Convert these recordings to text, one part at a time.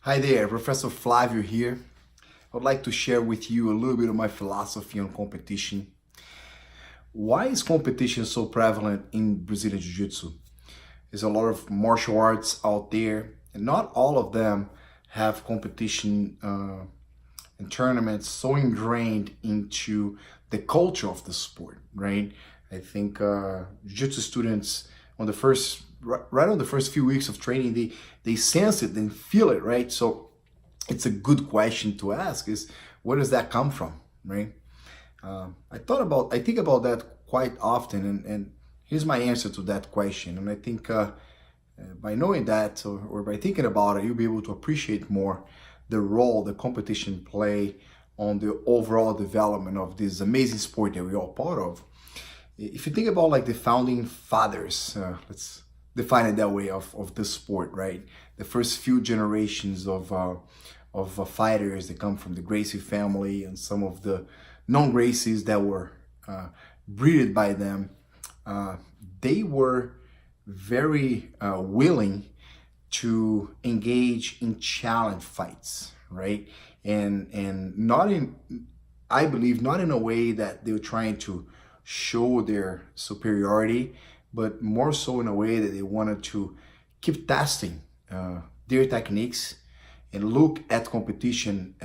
Hi there, Professor Flavio here. I would like to share with you a little bit of my philosophy on competition. Why is competition so prevalent in Brazilian Jiu-Jitsu? There's a lot of martial arts out there, and not all of them have competition and tournaments so ingrained into the culture of the sport, right? I think Jiu-Jitsu students on the first right on the first few weeks of training, they sense it and feel it, right? So it's a good question to ask: is where does that come from, right? I think about that quite often, and here's my answer to that question. And I think by knowing that, or by thinking about it, you'll be able to appreciate more the role the competition play on the overall development of this amazing sport that we're all part of. If you think about like the founding fathers, let's define it that way, of the sport, right? The first few generations of fighters that come from the Gracie family and some of the non-Gracies that were breeded by them, they were very willing to engage in challenge fights, right? And not in, I believe, not in a way that they were trying to show their superiority, but more so in a way that they wanted to keep testing their techniques and look at competition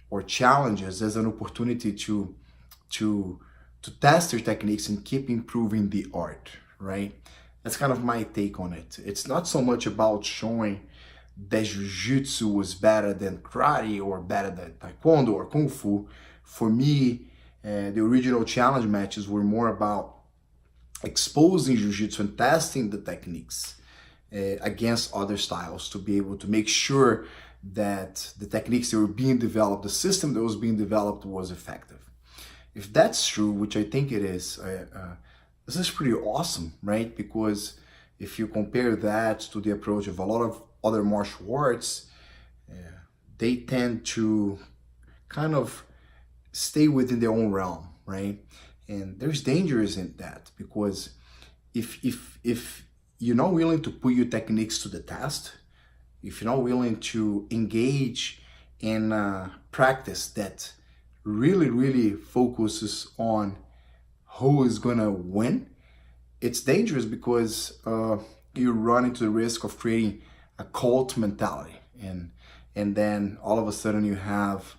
or challenges as an opportunity to test their techniques and keep improving the art, right? That's kind of my take on it. It's not so much about showing that Jiu-Jitsu was better than karate or better than taekwondo or kung fu. For me, the original challenge matches were more about exposing Jiu-Jitsu and testing the techniques against other styles to be able to make sure that the techniques that were being developed, the system that was being developed, was effective. If that's true, which I think it is, this is pretty awesome, right? Because if you compare that to the approach of a lot of other martial arts, they tend to kind of stay within their own realm, right? And there's dangers in that, because if you're not willing to put your techniques to the test, if you're not willing to engage in practice that really focuses on who is gonna win, it's dangerous, because you run into the risk of creating a cult mentality, and then all of a sudden you have,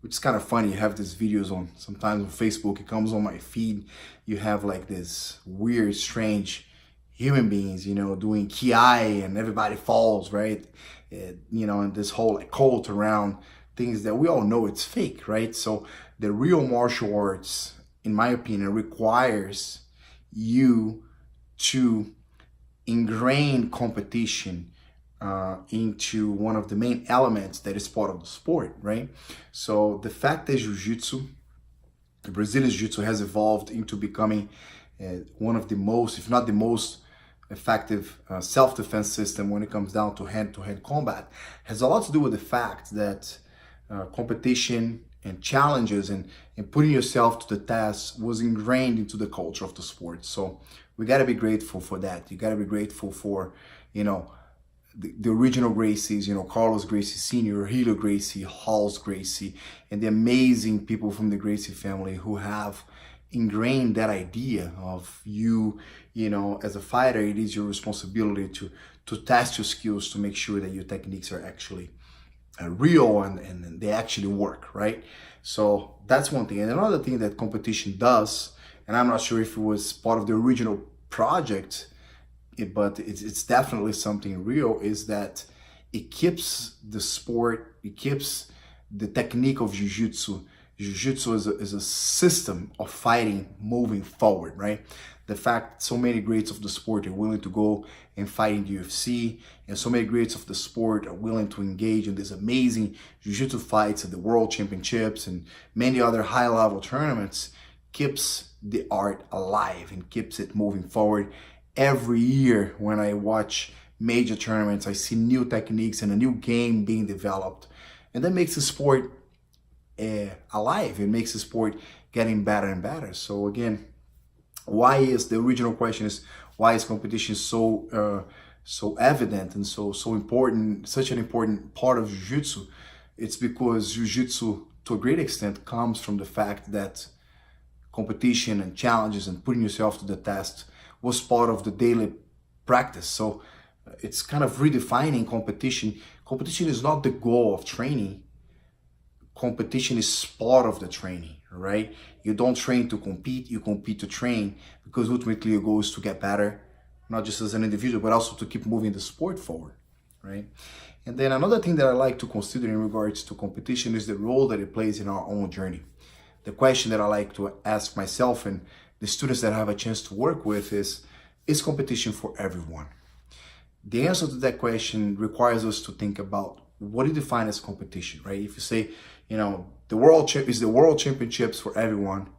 which is kind of funny, you have these videos on, sometimes on Facebook, it comes on my feed, you have like this weird, strange human beings, you know, doing kiai and everybody falls, right? You know, and this whole like cult around things that we all know it's fake, right? So the real martial arts, in my opinion, requires you to ingrain competition into one of the main elements that is part of the sport, right? So the fact that Jiu-Jitsu, the Brazilian Jiu-Jitsu, has evolved into becoming one of the most, if not the most effective self-defense system when it comes down to hand-to-hand combat, has a lot to do with the fact that competition and challenges and putting yourself to the test was ingrained into the culture of the sport. So we got to be grateful for that. You got to be grateful for, you know, the original Gracies, you know, Carlos Gracie Sr., Helio Gracie, Halls Gracie, and the amazing people from the Gracie family who have ingrained that idea of you know, as a fighter, it is your responsibility to test your skills to make sure that your techniques are actually real and they actually work, right? So that's one thing. And another thing that competition does, and I'm not sure if it was part of the original project, but it's definitely something real, is that it keeps the sport, it keeps the technique of Jiu-Jitsu. Jiu-Jitsu is a system of fighting moving forward, right? The fact so many greats of the sport are willing to go and fight in the UFC, and so many greats of the sport are willing to engage in these amazing Jiu-Jitsu fights at the World Championships and many other high-level tournaments, keeps the art alive and keeps it moving forward. Every year when I watch major tournaments, I see new techniques and a new game being developed, and that makes the sport alive. It makes the sport getting better and better. So again, why is the original question is, why is competition so so evident and so important, such an important part of Jiu-Jitsu, it's because Jiu-Jitsu, to a great extent, comes from the fact that competition and challenges and putting yourself to the test was part of the daily practice. So it's kind of redefining competition. Competition is not the goal of training. Competition is part of the training, right? You don't train to compete, you compete to train, because ultimately your goal is to get better, not just as an individual, but also to keep moving the sport forward, right? And then another thing that I like to consider in regards to competition is the role that it plays in our own journey. The question that I like to ask myself and the students that I have a chance to work with is competition for everyone? The answer to that question requires us to think about what do you define as competition, right? If you say, you know, the world championships for everyone,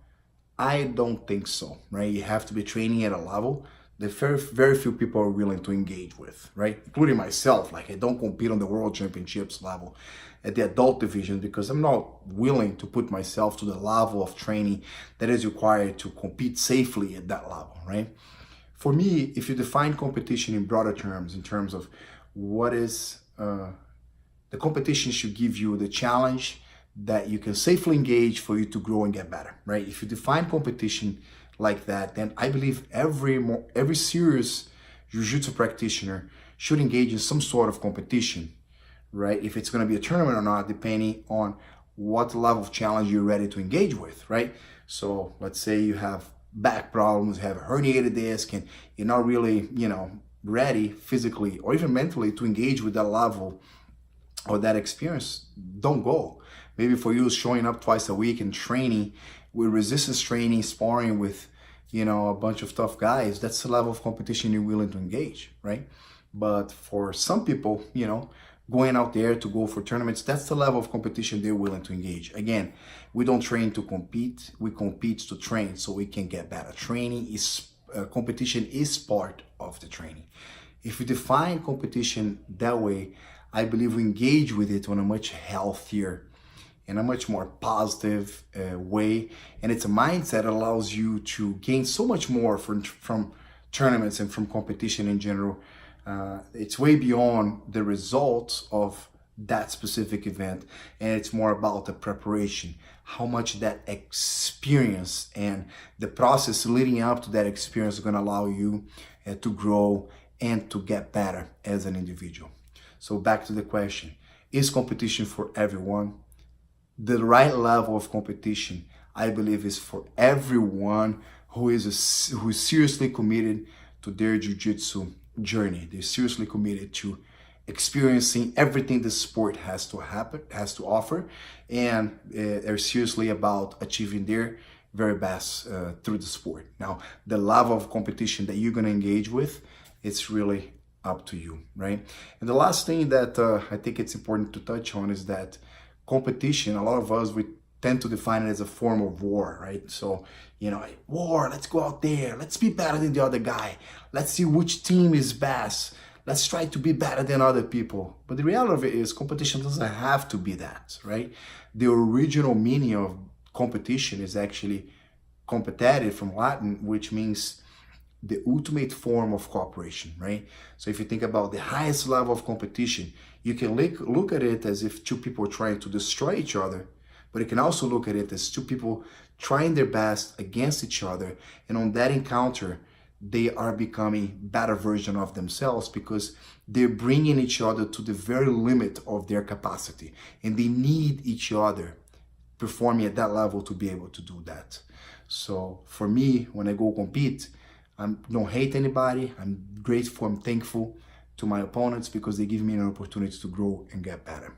I don't think so, right? You have to be training at a level that very few people are willing to engage with, right? Including myself. Like, I don't compete on the world championships level at the adult division because I'm not willing to put myself to the level of training that is required to compete safely at that level, right? For me, if you define competition in broader terms, in terms of what is the competition should give you the challenge that you can safely engage for you to grow and get better, right? If you define competition like that, then I believe every serious Jiu-Jitsu practitioner should engage in some sort of competition, right? If it's going to be a tournament or not, depending on what level of challenge you're ready to engage with, right? So let's say you have back problems, have a herniated disc, and you're not really, ready physically or even mentally to engage with that level or that experience, don't go. Maybe for you, showing up twice a week and training with resistance training, sparring with, a bunch of tough guys, that's the level of competition you're willing to engage, right? But for some people, going out there to go for tournaments, that's the level of competition they're willing to engage. Again, we don't train to compete, we compete to train so we can get better. Competition is part of the training. If we define competition that way, I believe we engage with it on a much healthier in a much more positive way. And it's a mindset that allows you to gain so much more from tournaments and from competition in general. It's way beyond the results of that specific event, and it's more about the preparation, how much that experience and the process leading up to that experience is going to allow you to grow and to get better as an individual. So back to the question, is competition for everyone? The right level of competition, I believe, is for everyone who is seriously committed to their Jiu-Jitsu journey. They're seriously committed to experiencing everything the sport has to offer, and they're seriously about achieving their very best through the sport. Now, the level of competition that you're going to engage with, it's really up to you, right? And the last thing that I think it's important to touch on is that competition, a lot of us, we tend to define it as a form of war, right? So, war, let's go out there, let's be better than the other guy, let's see which team is best, let's try to be better than other people. But the reality of it is competition doesn't have to be that, right? The original meaning of competition is actually competitive from Latin, which means the ultimate form of cooperation, right? So if you think about the highest level of competition, you can look at it as if two people are trying to destroy each other, but you can also look at it as two people trying their best against each other. And on that encounter, they are becoming better version of themselves because they're bringing each other to the very limit of their capacity. And they need each other performing at that level to be able to do that. So for me, when I go compete, I don't hate anybody. I'm grateful, I'm thankful to my opponents because they give me an opportunity to grow and get better.